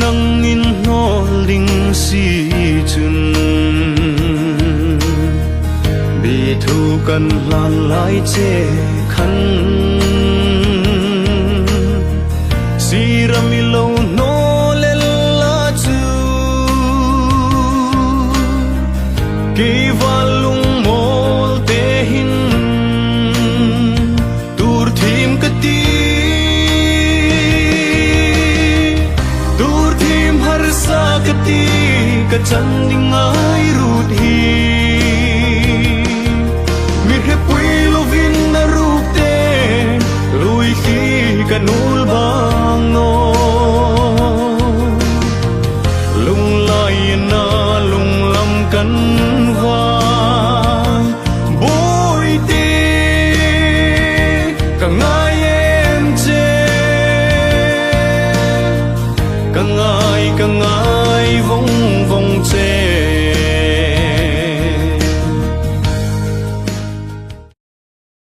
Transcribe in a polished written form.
nang in no ling si chun bị thu cần lan lại che khăn si rami lâu no le la chu kỳ valung mol te hin tur thim ka ti tur thim har sa ka ti ka chan ding ai rut hi mi he pui lovin na rup te lui khi ka nul bang no lung lai na lung lam kan vai bôi tê cả ngày em chê cả ngày vong